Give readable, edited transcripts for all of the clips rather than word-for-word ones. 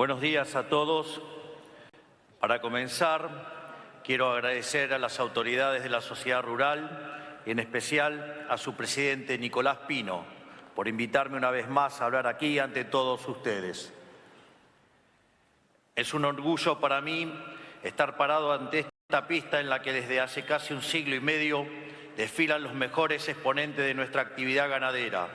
Buenos días a todos. Para comenzar, quiero agradecer a las autoridades de la sociedad rural y en especial a su presidente Nicolás Pino por invitarme una vez más a hablar aquí ante todos ustedes. Es un orgullo para mí estar parado ante esta pista en la que desde hace casi un siglo y medio desfilan los mejores exponentes de nuestra actividad ganadera.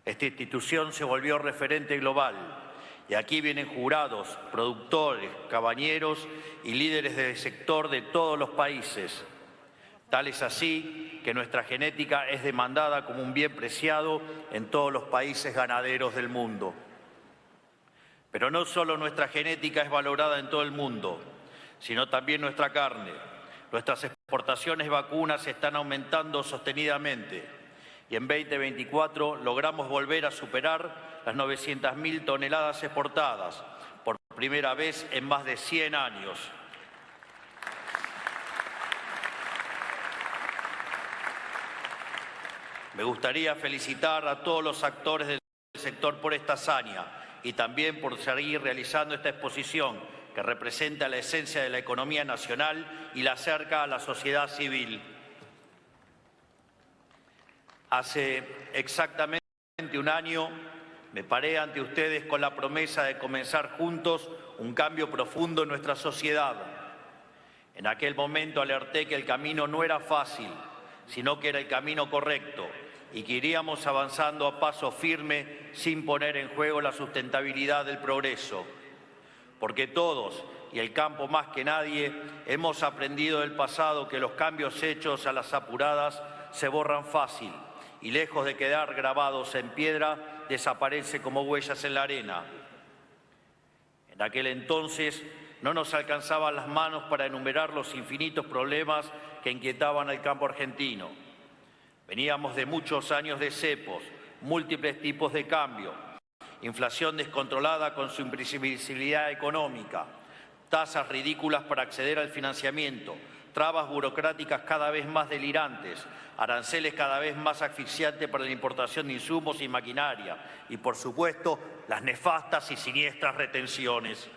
Esta institución se volvió referente global y aquí vienen jurados, productores, cabañeros y líderes del sector de todos los países. Tal es así que nuestra genética es demandada como un bien preciado en todos los países ganaderos del mundo. Pero no solo nuestra genética es valorada en todo el mundo, sino también nuestra carne. Nuestras exportaciones de vacunas están aumentando sostenidamente y en 2024 logramos volver a superar las 900.000 toneladas exportadas, por primera vez en más de 100 años. Me gustaría felicitar a todos los actores del sector por esta hazaña y también por seguir realizando esta exposición que representa la esencia de la economía nacional y la acerca a la sociedad civil. Hace exactamente un año me paré ante ustedes con la promesa de comenzar juntos un cambio profundo en nuestra sociedad. En aquel momento alerté que el camino no era fácil, sino que era el camino correcto y que iríamos avanzando a paso firme sin poner en juego la sustentabilidad del progreso. Porque todos, y el campo más que nadie, hemos aprendido del pasado que los cambios hechos a las apuradas se borran fácil y lejos de quedar grabados en piedra, desaparece como huellas en la arena. En aquel entonces no nos alcanzaban las manos para enumerar los infinitos problemas que inquietaban al campo argentino. Veníamos de muchos años de cepos, múltiples tipos de cambio, inflación descontrolada con su imprevisibilidad económica, tasas ridículas para acceder al financiamiento, trabas burocráticas cada vez más delirantes, aranceles cada vez más asfixiantes para la importación de insumos y maquinaria y, por supuesto, las nefastas y siniestras retenciones.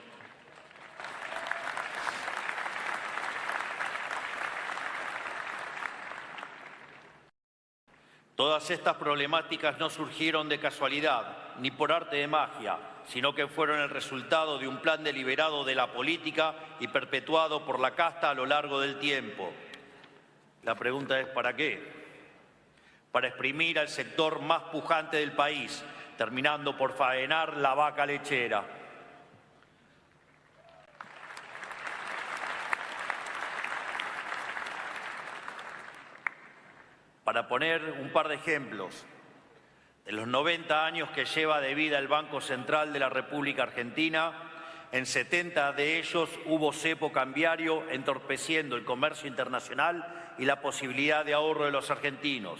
Todas estas problemáticas no surgieron de casualidad, ni por arte de magia, sino que fueron el resultado de un plan deliberado de la política y perpetuado por la casta a lo largo del tiempo. La pregunta es ¿para qué? Para exprimir al sector más pujante del país, terminando por faenar la vaca lechera. Para poner un par de ejemplos, en los 90 años que lleva de vida el Banco Central de la República Argentina, en 70 de ellos hubo cepo cambiario entorpeciendo el comercio internacional y la posibilidad de ahorro de los argentinos.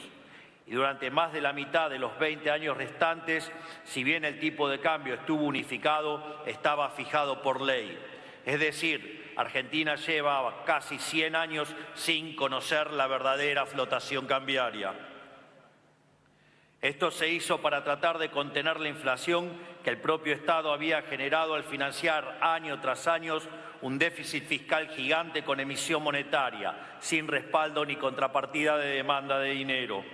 Y durante más de la mitad de los 20 años restantes, si bien el tipo de cambio estuvo unificado, estaba fijado por ley. Es decir, Argentina lleva casi 100 años sin conocer la verdadera flotación cambiaria. Esto se hizo para tratar de contener la inflación que el propio Estado había generado al financiar año tras año un déficit fiscal gigante con emisión monetaria, sin respaldo ni contrapartida de demanda de dinero.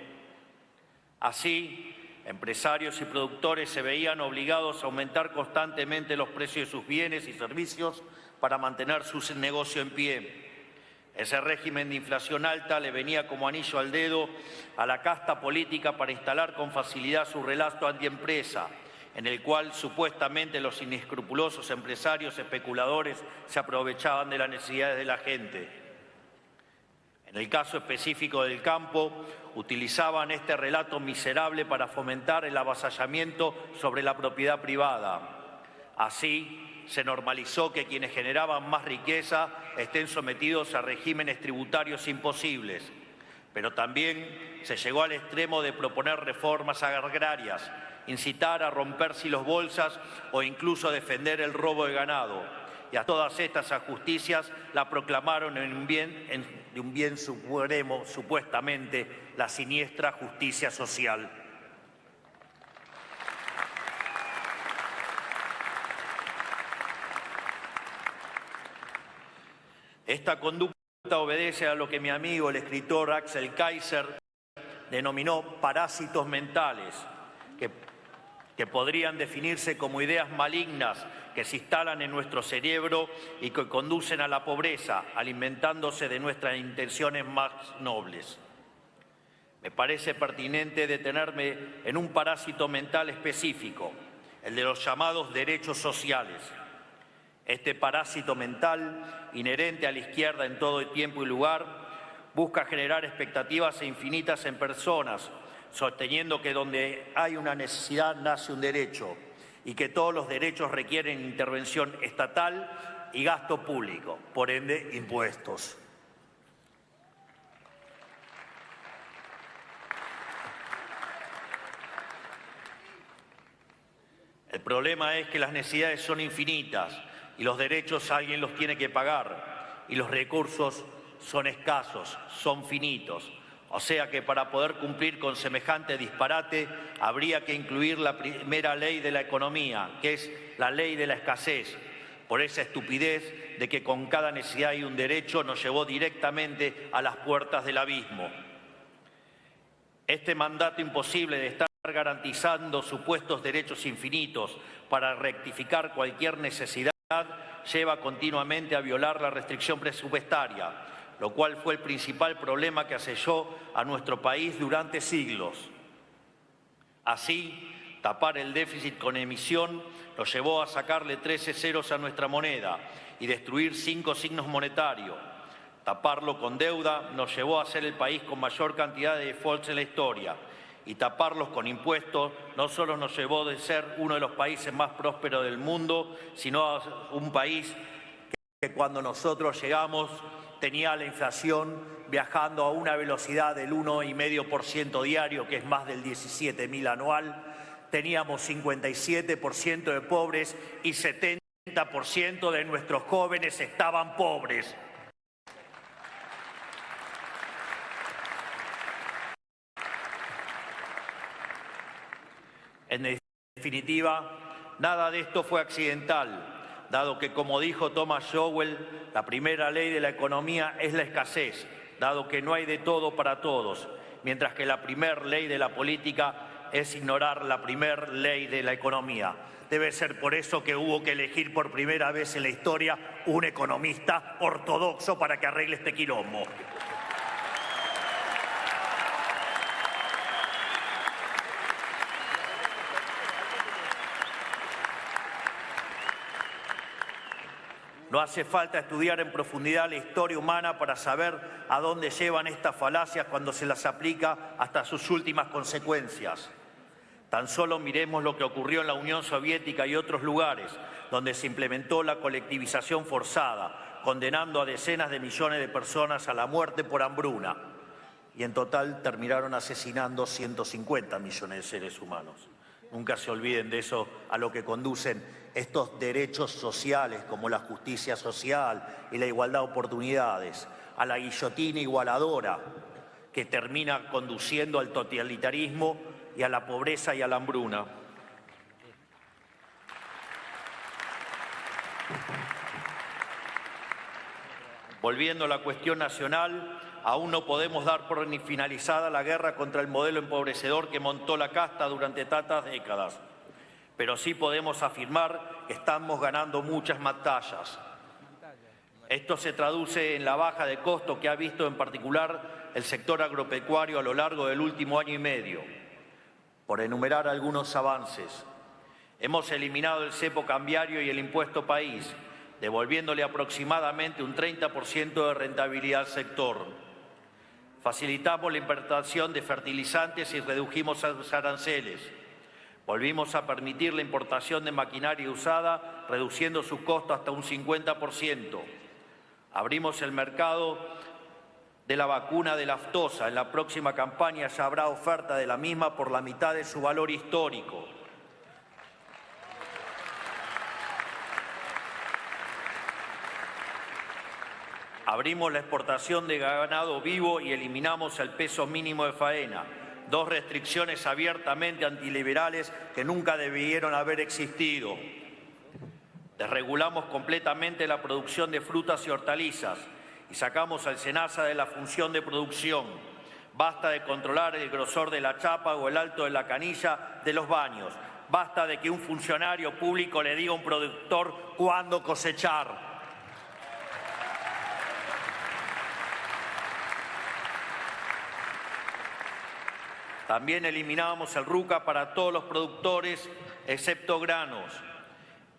Así, empresarios y productores se veían obligados a aumentar constantemente los precios de sus bienes y servicios para mantener su negocio en pie. Ese régimen de inflación alta le venía como anillo al dedo a la casta política para instalar con facilidad su relato antiempresa, en el cual supuestamente los inescrupulosos empresarios especuladores se aprovechaban de las necesidades de la gente. En el caso específico del campo, utilizaban este relato miserable para fomentar el avasallamiento sobre la propiedad privada. Así, se normalizó que quienes generaban más riqueza estén sometidos a regímenes tributarios imposibles, pero también se llegó al extremo de proponer reformas agrarias, incitar a romperse los bolsas o incluso defender el robo de ganado. Y a todas estas injusticias la proclamaron de un bien supremo, supuestamente la siniestra justicia social. Esta conducta obedece a lo que mi amigo, el escritor Axel Kaiser, denominó parásitos mentales, que podrían definirse como ideas malignas que se instalan en nuestro cerebro y que conducen a la pobreza, alimentándose de nuestras intenciones más nobles. Me parece pertinente detenerme en un parásito mental específico, el de los llamados derechos sociales. Este parásito mental, inherente a la izquierda en todo tiempo y lugar, busca generar expectativas infinitas en personas, sosteniendo que donde hay una necesidad nace un derecho y que todos los derechos requieren intervención estatal y gasto público, por ende, impuestos. El problema es que las necesidades son infinitas y los derechos alguien los tiene que pagar y los recursos son escasos, son finitos. O sea que para poder cumplir con semejante disparate habría que incluir la primera ley de la economía, que es la ley de la escasez. Por esa estupidez de que con cada necesidad hay un derecho nos llevó directamente a las puertas del abismo. Este mandato imposible de estar garantizando supuestos derechos infinitos para rectificar cualquier necesidad lleva continuamente a violar la restricción presupuestaria, lo cual fue el principal problema que aselló a nuestro país durante siglos. Así, tapar el déficit con emisión nos llevó a sacarle 13 ceros a nuestra moneda y destruir 5 signos monetarios. Taparlo con deuda nos llevó a ser el país con mayor cantidad de defaults en la historia. Y taparlos con impuestos no solo nos llevó de ser uno de los países más prósperos del mundo, sino a un país que cuando nosotros llegamos tenía la inflación viajando a una velocidad del 1,5% diario, que es más del 17.000 anual. Teníamos 57% de pobres y 70% de nuestros jóvenes estaban pobres. En definitiva, nada de esto fue accidental, dado que, como dijo Thomas Sowell, la primera ley de la economía es la escasez, dado que no hay de todo para todos, mientras que la primera ley de la política es ignorar la primera ley de la economía. Debe ser por eso que hubo que elegir por primera vez en la historia un economista ortodoxo para que arregle este quilombo. No hace falta estudiar en profundidad la historia humana para saber a dónde llevan estas falacias cuando se las aplica hasta sus últimas consecuencias. Tan solo miremos lo que ocurrió en la Unión Soviética y otros lugares donde se implementó la colectivización forzada, condenando a decenas de millones de personas a la muerte por hambruna. Y en total terminaron asesinando 150 millones de seres humanos. Nunca se olviden de eso, a lo que conducen estos derechos sociales como la justicia social y la igualdad de oportunidades, a la guillotina igualadora que termina conduciendo al totalitarismo y a la pobreza y a la hambruna. Volviendo a la cuestión nacional, aún no podemos dar por finalizada la guerra contra el modelo empobrecedor que montó la casta durante tantas décadas. Pero sí podemos afirmar que estamos ganando muchas batallas. Esto se traduce en la baja de costo que ha visto en particular el sector agropecuario a lo largo del último año y medio. Por enumerar algunos avances, hemos eliminado el cepo cambiario y el impuesto país, devolviéndole aproximadamente un 30% de rentabilidad al sector. Facilitamos la importación de fertilizantes y redujimos los aranceles. Volvimos a permitir la importación de maquinaria usada, reduciendo su costo hasta un 50%. Abrimos el mercado de la vacuna de la aftosa. En la próxima campaña ya habrá oferta de la misma por la mitad de su valor histórico. Abrimos la exportación de ganado vivo y eliminamos el peso mínimo de faena. Dos restricciones abiertamente antiliberales que nunca debieron haber existido. Desregulamos completamente la producción de frutas y hortalizas y sacamos al SENASA de la función de producción. Basta de controlar el grosor de la chapa o el alto de la canilla de los baños. Basta de que un funcionario público le diga a un productor cuándo cosechar. También eliminamos el RUCA para todos los productores, excepto granos.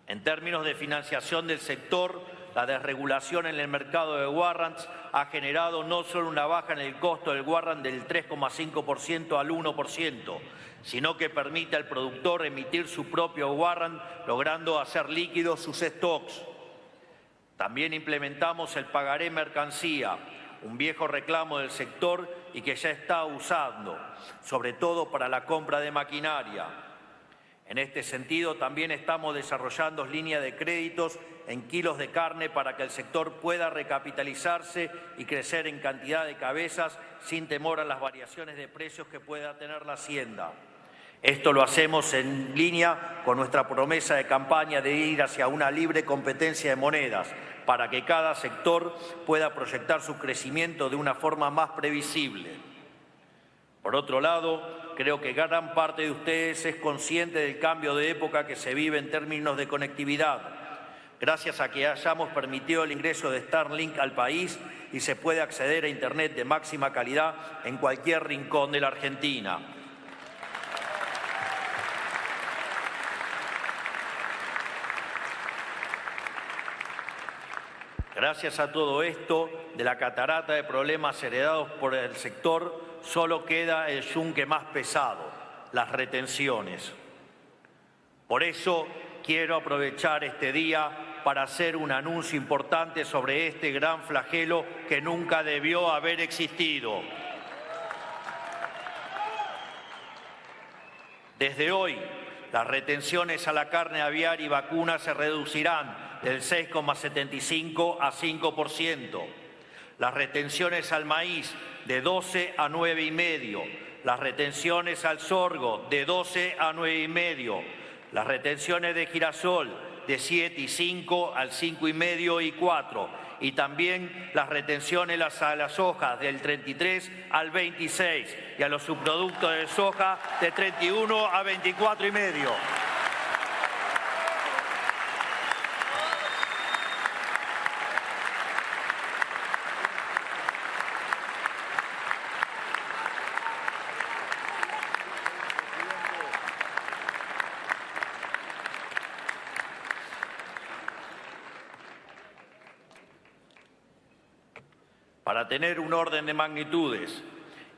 En términos de financiación del sector, la desregulación en el mercado de warrants ha generado no solo una baja en el costo del warrant del 3,5% al 1%, sino que permite al productor emitir su propio warrant, logrando hacer líquidos sus stocks. También implementamos el pagaré mercancía, un viejo reclamo del sector y que ya está usando, sobre todo para la compra de maquinaria. En este sentido, también estamos desarrollando líneas de créditos en kilos de carne para que el sector pueda recapitalizarse y crecer en cantidad de cabezas sin temor a las variaciones de precios que pueda tener la hacienda. Esto lo hacemos en línea con nuestra promesa de campaña de ir hacia una libre competencia de monedas, para que cada sector pueda proyectar su crecimiento de una forma más previsible. Por otro lado, creo que gran parte de ustedes es consciente del cambio de época que se vive en términos de conectividad, gracias a que hayamos permitido el ingreso de Starlink al país y se puede acceder a Internet de máxima calidad en cualquier rincón de la Argentina. Gracias a todo esto, de la catarata de problemas heredados por el sector, solo queda el yunque más pesado, las retenciones. Por eso quiero aprovechar este día para hacer un anuncio importante sobre este gran flagelo que nunca debió haber existido. Desde hoy, las retenciones a la carne aviar y vacuna se reducirán del 6,75 a 5%. Las retenciones al maíz de 12 a 9,5. Las retenciones al sorgo de 12 a 9,5. Las retenciones de girasol de 7,5 al 5,5 y 4. Y también las retenciones a las hojas del 33 al 26 y a los subproductos de soja de 31 a 24,5. Para tener un orden de magnitudes,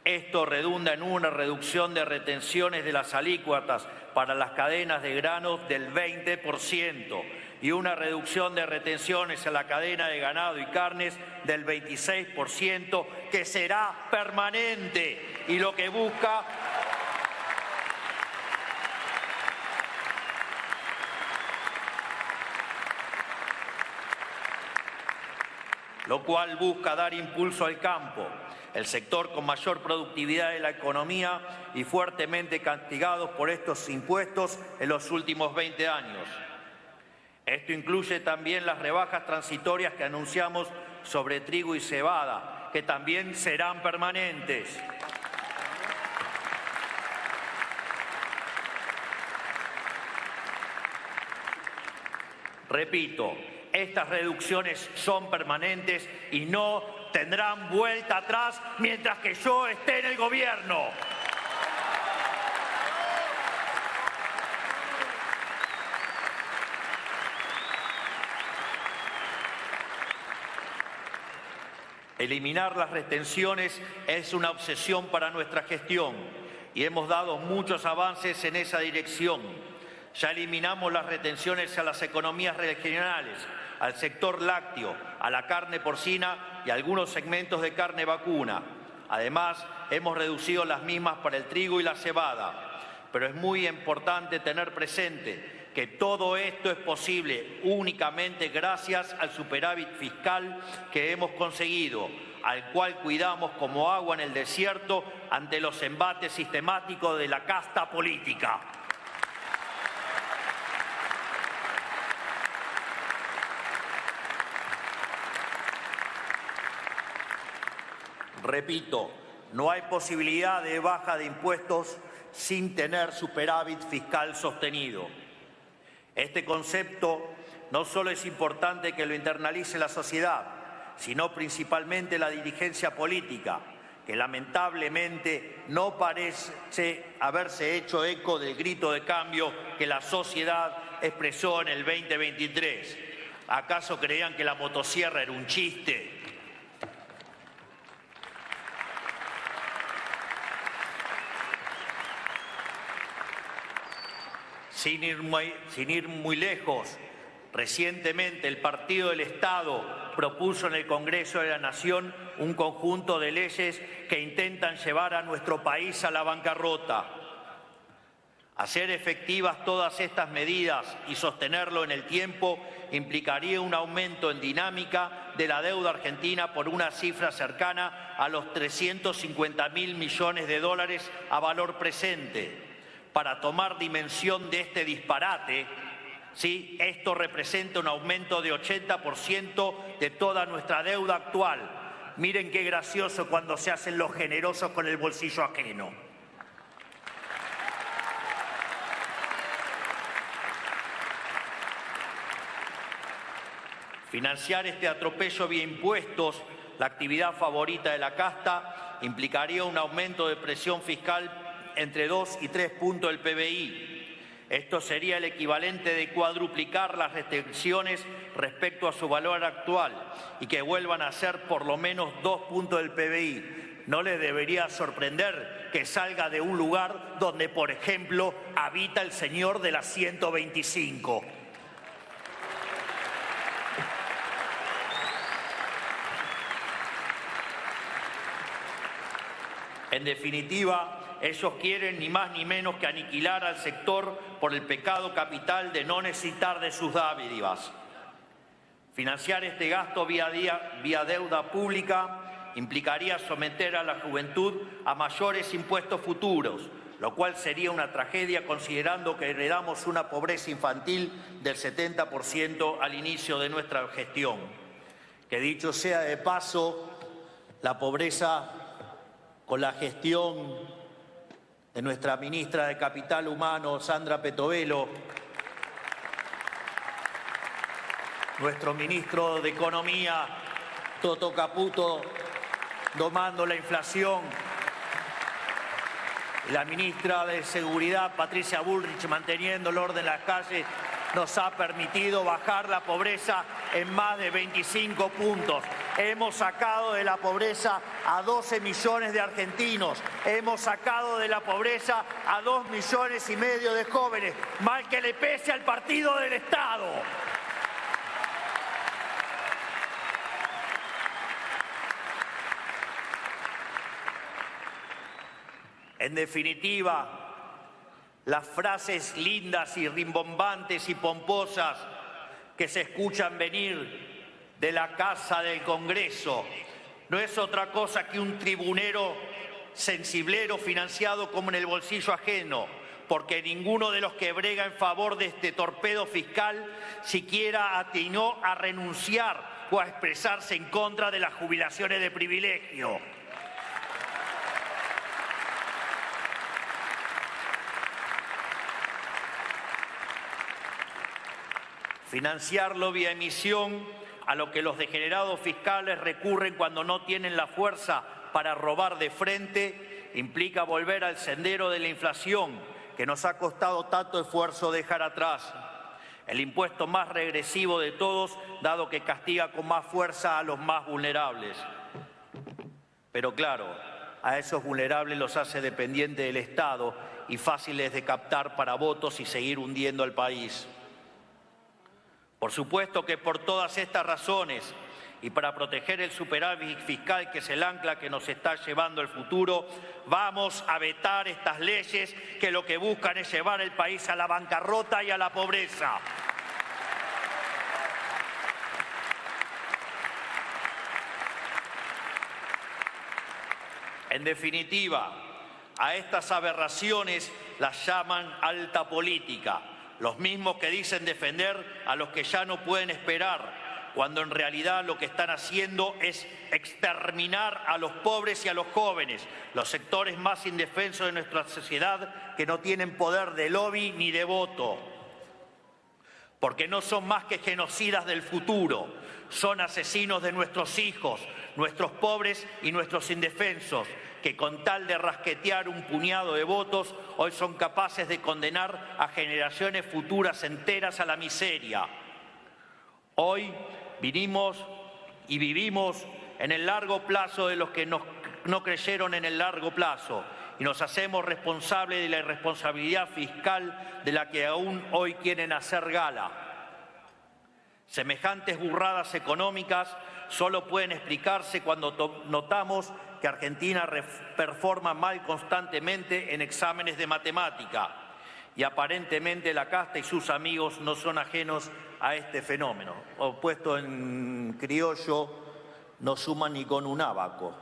esto redunda en una reducción de retenciones de las alícuotas para las cadenas de granos del 20% y una reducción de retenciones en la cadena de ganado y carnes del 26%, que será permanente y lo que busca lo cual busca dar impulso al campo, el sector con mayor productividad de la economía y fuertemente castigados por estos impuestos en los últimos 20 años. Esto incluye también las rebajas transitorias que anunciamos sobre trigo y cebada, que también serán permanentes. Repito, estas reducciones son permanentes y no tendrán vuelta atrás mientras que yo esté en el gobierno. Eliminar las retenciones es una obsesión para nuestra gestión y hemos dado muchos avances en esa dirección. Ya eliminamos las retenciones a las economías regionales, al sector lácteo, a la carne porcina y a algunos segmentos de carne vacuna. Además, hemos reducido las mismas para el trigo y la cebada. Pero es muy importante tener presente que todo esto es posible únicamente gracias al superávit fiscal que hemos conseguido, al cual cuidamos como agua en el desierto ante los embates sistemáticos de la casta política. Repito, no hay posibilidad de baja de impuestos sin tener superávit fiscal sostenido. Este concepto no solo es importante que lo internalice la sociedad, sino principalmente la dirigencia política, que lamentablemente no parece haberse hecho eco del grito de cambio que la sociedad expresó en el 2023. ¿Acaso creían que la motosierra era un chiste? Sin ir muy lejos, recientemente el Partido del Estado propuso en el Congreso de la Nación un conjunto de leyes que intentan llevar a nuestro país a la bancarrota. Hacer efectivas todas estas medidas y sostenerlo en el tiempo implicaría un aumento en dinámica de la deuda argentina por una cifra cercana a los 350.000 millones de dólares a valor presente. Para tomar dimensión de este disparate, ¿sí? Esto representa un aumento de 80% de toda nuestra deuda actual. Miren qué gracioso cuando se hacen los generosos con el bolsillo ajeno. Financiar este atropello vía impuestos, la actividad favorita de la casta, implicaría un aumento de presión fiscal entre 2 y 3 puntos del PBI. Esto sería el equivalente de cuadruplicar las restricciones respecto a su valor actual y que vuelvan a ser por lo menos 2 puntos del PBI. No les debería sorprender que salga de un lugar donde, por ejemplo, habita el señor de la 125. En definitiva, ellos quieren ni más ni menos que aniquilar al sector por el pecado capital de no necesitar de sus dádivas. Financiar este gasto vía deuda pública implicaría someter a la juventud a mayores impuestos futuros, lo cual sería una tragedia considerando que heredamos una pobreza infantil del 70% al inicio de nuestra gestión. Que dicho sea de paso, la pobreza con la gestión de nuestra ministra de Capital Humano, Sandra Petovelo, nuestro ministro de Economía, Toto Caputo, domando la inflación, la ministra de Seguridad, Patricia Bullrich, manteniendo el orden en las calles, nos ha permitido bajar la pobreza en más de 25 puntos. Hemos sacado de la pobreza a 12 millones de argentinos. Hemos sacado de la pobreza a 2,5 millones de jóvenes. Mal que le pese al Partido del Estado. En definitiva, las frases lindas y rimbombantes y pomposas que se escuchan venir de la Casa del Congreso no es otra cosa que un tribunero sensiblero financiado como en el bolsillo ajeno, porque ninguno de los que brega en favor de este torpedo fiscal siquiera atinó a renunciar o a expresarse en contra de las jubilaciones de privilegio. Financiarlo vía emisión, a lo que los degenerados fiscales recurren cuando no tienen la fuerza para robar de frente, implica volver al sendero de la inflación que nos ha costado tanto esfuerzo dejar atrás. El impuesto más regresivo de todos, dado que castiga con más fuerza a los más vulnerables. Pero claro, a esos vulnerables los hace dependientes del Estado y fáciles de captar para votos y seguir hundiendo al país. Por supuesto que por todas estas razones y para proteger el superávit fiscal que es el ancla que nos está llevando al futuro, vamos a vetar estas leyes que lo que buscan es llevar el país a la bancarrota y a la pobreza. En definitiva, a estas aberraciones las llaman alta política. Los mismos que dicen defender a los que ya no pueden esperar, cuando en realidad lo que están haciendo es exterminar a los pobres y a los jóvenes, los sectores más indefensos de nuestra sociedad que no tienen poder de lobby ni de voto. Porque no son más que genocidas del futuro, son asesinos de nuestros hijos, nuestros pobres y nuestros indefensos, que con tal de rasquetear un puñado de votos, hoy son capaces de condenar a generaciones futuras enteras a la miseria. Hoy vinimos y vivimos en el largo plazo de los que no creyeron en el largo plazo y nos hacemos responsables de la irresponsabilidad fiscal de la que aún hoy quieren hacer gala. Semejantes burradas económicas solo pueden explicarse cuando notamos que Argentina performa mal constantemente en exámenes de matemática y aparentemente la casta y sus amigos no son ajenos a este fenómeno. O puesto en criollo, no suman ni con un ábaco.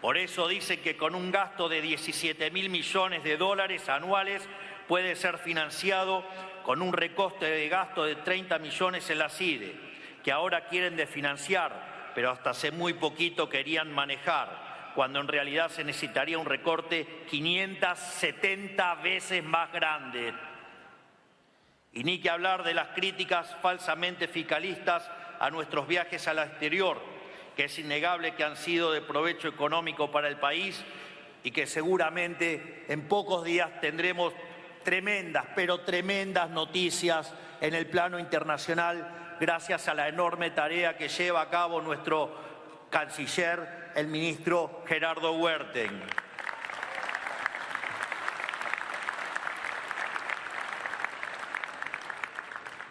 Por eso dicen que con un gasto de 17.000 millones de dólares anuales puede ser financiado con un recoste de gasto de 30 millones en la CIDE, que ahora quieren desfinanciar, pero hasta hace muy poquito querían manejar, cuando en realidad se necesitaría un recorte 570 veces más grande. Y ni que hablar de las críticas falsamente fiscalistas a nuestros viajes al exterior, que es innegable que han sido de provecho económico para el país y que seguramente en pocos días tendremos tremendas, pero tremendas noticias en el plano internacional gracias a la enorme tarea que lleva a cabo nuestro canciller, el ministro Gerardo Huerten.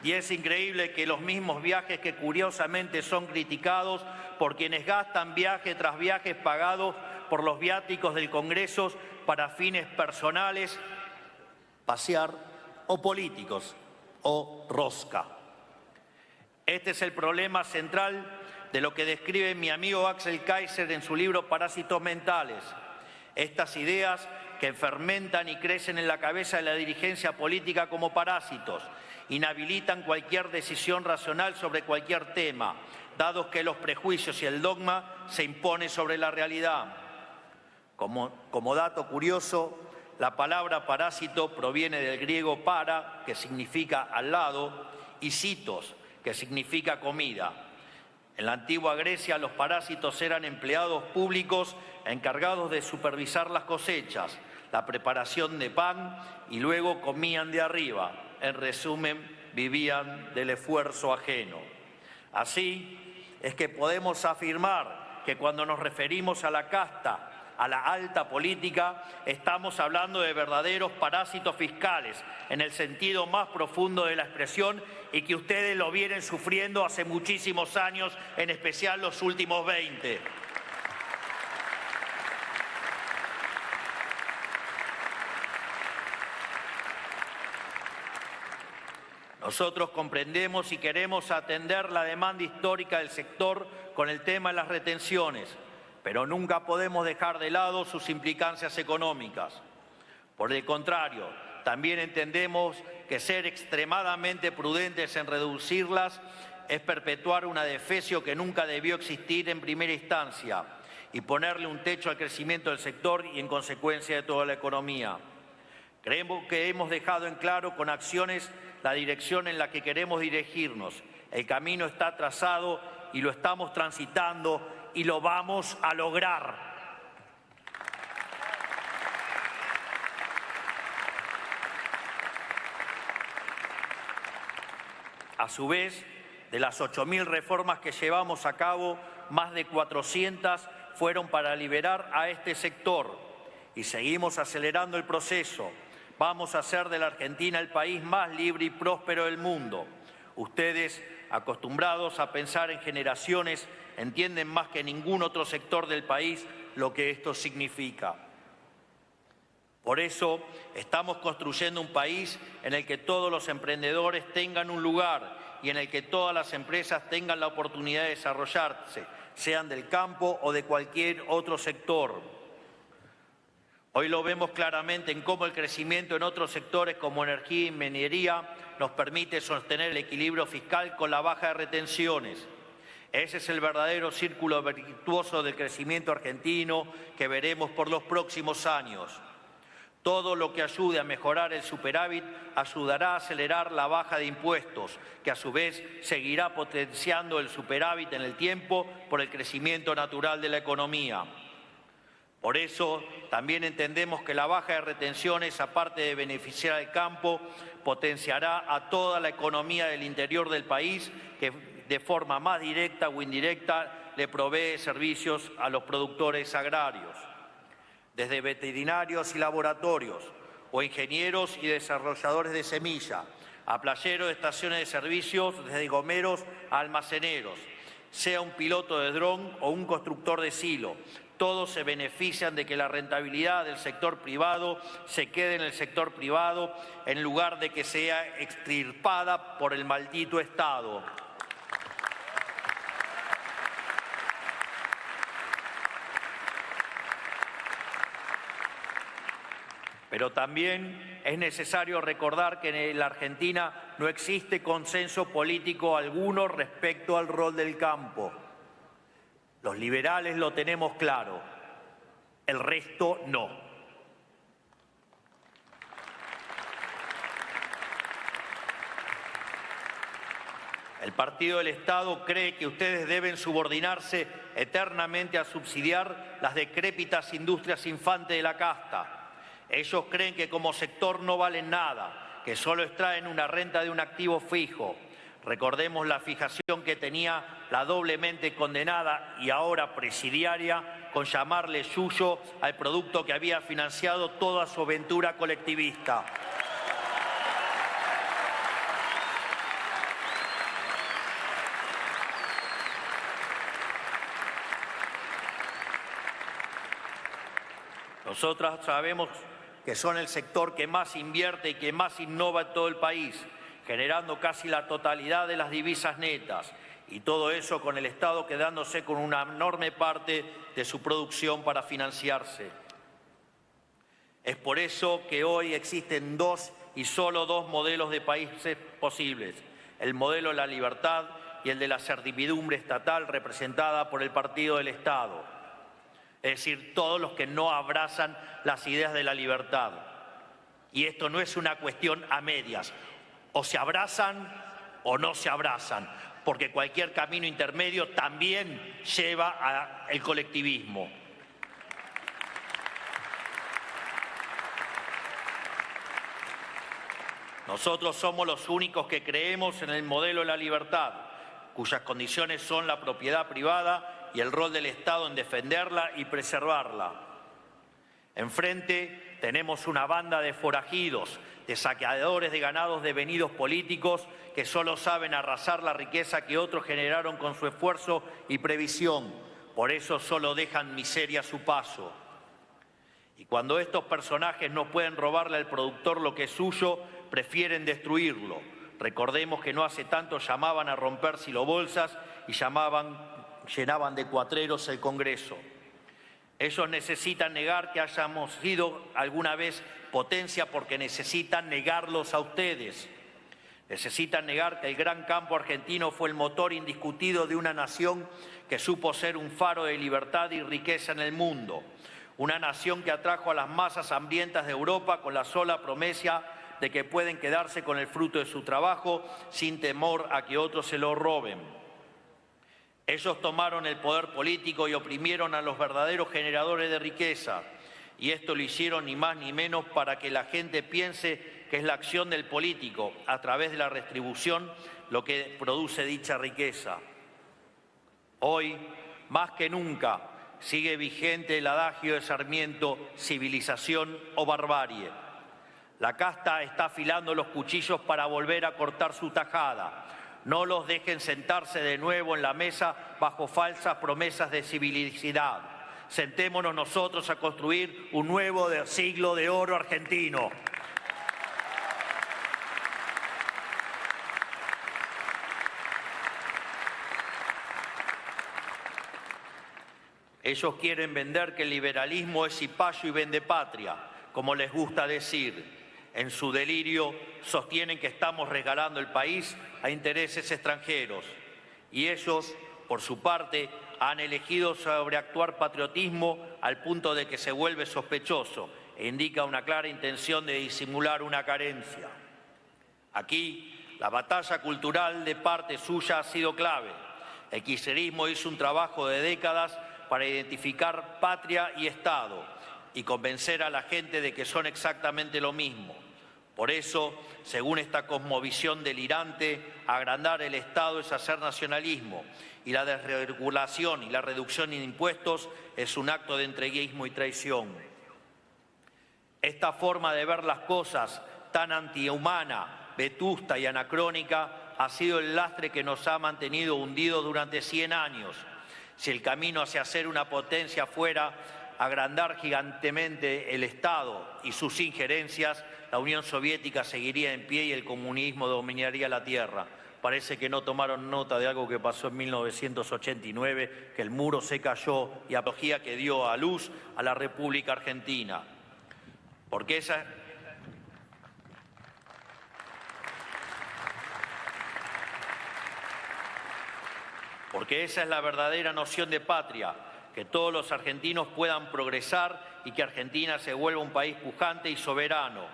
Y es increíble que los mismos viajes que curiosamente son criticados por quienes gastan viaje tras viajes pagados por los viáticos del Congreso para fines personales, pasear o políticos o rosca. Este es el problema central de lo que describe mi amigo Axel Kaiser en su libro Parásitos Mentales. Estas ideas que fermentan y crecen en la cabeza de la dirigencia política como parásitos, inhabilitan cualquier decisión racional sobre cualquier tema, dado que los prejuicios y el dogma se imponen sobre la realidad. Como dato curioso, la palabra parásito proviene del griego para, que significa al lado, y sitos, que significa comida. En la antigua Grecia, los parásitos eran empleados públicos encargados de supervisar las cosechas, la preparación de pan y luego comían de arriba. En resumen, vivían del esfuerzo ajeno. Así es que podemos afirmar que cuando nos referimos a la casta, a la alta política, estamos hablando de verdaderos parásitos fiscales, en el sentido más profundo de la expresión, y que ustedes lo vienen sufriendo hace muchísimos años, en especial los últimos 20. Nosotros comprendemos y queremos atender la demanda histórica del sector con el tema de las retenciones, pero nunca podemos dejar de lado sus implicancias económicas. Por el contrario, también entendemos que ser extremadamente prudentes en reducirlas es perpetuar una defecio que nunca debió existir en primera instancia y ponerle un techo al crecimiento del sector y en consecuencia de toda la economía. Creemos que hemos dejado en claro con acciones la dirección en la que queremos dirigirnos. El camino está trazado y lo estamos transitando y lo vamos a lograr. A su vez, de las 8.000 reformas que llevamos a cabo, más de 400 fueron para liberar a este sector y seguimos acelerando el proceso. Vamos a hacer de la Argentina el país más libre y próspero del mundo. Ustedes, acostumbrados a pensar en generaciones, entienden más que ningún otro sector del país lo que esto significa. Por eso, estamos construyendo un país en el que todos los emprendedores tengan un lugar y en el que todas las empresas tengan la oportunidad de desarrollarse, sean del campo o de cualquier otro sector. Hoy lo vemos claramente en cómo el crecimiento en otros sectores como energía y minería nos permite sostener el equilibrio fiscal con la baja de retenciones. Ese es el verdadero círculo virtuoso del crecimiento argentino que veremos por los próximos años. Todo lo que ayude a mejorar el superávit ayudará a acelerar la baja de impuestos, que a su vez seguirá potenciando el superávit en el tiempo por el crecimiento natural de la economía. Por eso, también entendemos que la baja de retenciones, aparte de beneficiar al campo, potenciará a toda la economía del interior del país, que de forma más directa o indirecta le provee servicios a los productores agrarios. Desde veterinarios y laboratorios, o ingenieros y desarrolladores de semilla, a playeros de estaciones de servicios, desde gomeros a almaceneros, sea un piloto de dron o un constructor de silo. Todos se benefician de que la rentabilidad del sector privado se quede en el sector privado en lugar de que sea extirpada por el maldito Estado. Pero también es necesario recordar que en la Argentina no existe consenso político alguno respecto al rol del campo. Los liberales lo tenemos claro, el resto no. El Partido del Estado cree que ustedes deben subordinarse eternamente a subsidiar las decrépitas industrias infantes de la casta. Ellos creen que como sector no valen nada, que solo extraen una renta de un activo fijo. Recordemos la fijación que tenía la doblemente condenada y ahora presidiaria con llamarle suyo al producto que había financiado toda su aventura colectivista. Nosotras sabemos que son el sector que más invierte y que más innova en todo el país, generando casi la totalidad de las divisas netas, y todo eso con el Estado quedándose con una enorme parte de su producción para financiarse. Es por eso que hoy existen dos y solo dos modelos de países posibles, el modelo de la libertad y el de la servidumbre estatal representada por el Partido del Estado, es decir, todos los que no abrazan las ideas de la libertad. Y esto no es una cuestión a medias. O se abrazan o no se abrazan, porque cualquier camino intermedio también lleva al colectivismo. Nosotros somos los únicos que creemos en el modelo de la libertad, cuyas condiciones son la propiedad privada y el rol del Estado en defenderla y preservarla. Enfrente tenemos una banda de forajidos, de saqueadores de ganados devenidos políticos que solo saben arrasar la riqueza que otros generaron con su esfuerzo y previsión. Por eso solo dejan miseria a su paso. Y cuando estos personajes no pueden robarle al productor lo que es suyo, prefieren destruirlo. Recordemos que no hace tanto llamaban a romper silobolsas y llenaban de cuatreros el Congreso. Ellos necesitan negar que hayamos sido alguna vez potencia porque necesitan negarlos a ustedes. Necesitan negar que el gran campo argentino fue el motor indiscutido de una nación que supo ser un faro de libertad y riqueza en el mundo. Una nación que atrajo a las masas hambrientas de Europa con la sola promesa de que pueden quedarse con el fruto de su trabajo sin temor a que otros se lo roben. Ellos tomaron el poder político y oprimieron a los verdaderos generadores de riqueza, y esto lo hicieron ni más ni menos para que la gente piense que es la acción del político, a través de la retribución, lo que produce dicha riqueza. Hoy, más que nunca, sigue vigente el adagio de Sarmiento, civilización o barbarie. La casta está afilando los cuchillos para volver a cortar su tajada. No los dejen sentarse de nuevo en la mesa bajo falsas promesas de civilicidad. Sentémonos nosotros a construir un nuevo siglo de oro argentino. Ellos quieren vender que el liberalismo es cipayo y vendepatria, como les gusta decir. En su delirio sostienen que estamos regalando el país a intereses extranjeros. Y ellos, por su parte, han elegido sobreactuar patriotismo al punto de que se vuelve sospechoso e indica una clara intención de disimular una carencia. Aquí, la batalla cultural de parte suya ha sido clave. El kirchnerismo hizo un trabajo de décadas para identificar patria y Estado y convencer a la gente de que son exactamente lo mismo. Por eso, según esta cosmovisión delirante, agrandar el Estado es hacer nacionalismo y la desregulación y la reducción de impuestos es un acto de entreguismo y traición. Esta forma de ver las cosas tan antihumana, vetusta y anacrónica ha sido el lastre que nos ha mantenido hundidos durante 100 años. Si el camino hacia ser una potencia fuera agrandar gigantemente el Estado y sus injerencias, la Unión Soviética seguiría en pie y el comunismo dominaría la tierra. Parece que no tomaron nota de algo que pasó en 1989, que el muro se cayó y apología que dio a luz a la República Argentina. Porque esa es la verdadera noción de patria, que todos los argentinos puedan progresar y que Argentina se vuelva un país pujante y soberano,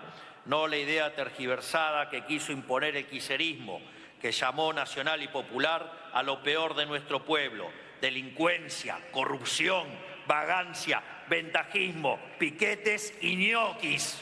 no la idea tergiversada que quiso imponer el kirchnerismo, que llamó nacional y popular a lo peor de nuestro pueblo: delincuencia, corrupción, vagancia, ventajismo, piquetes y ñoquis.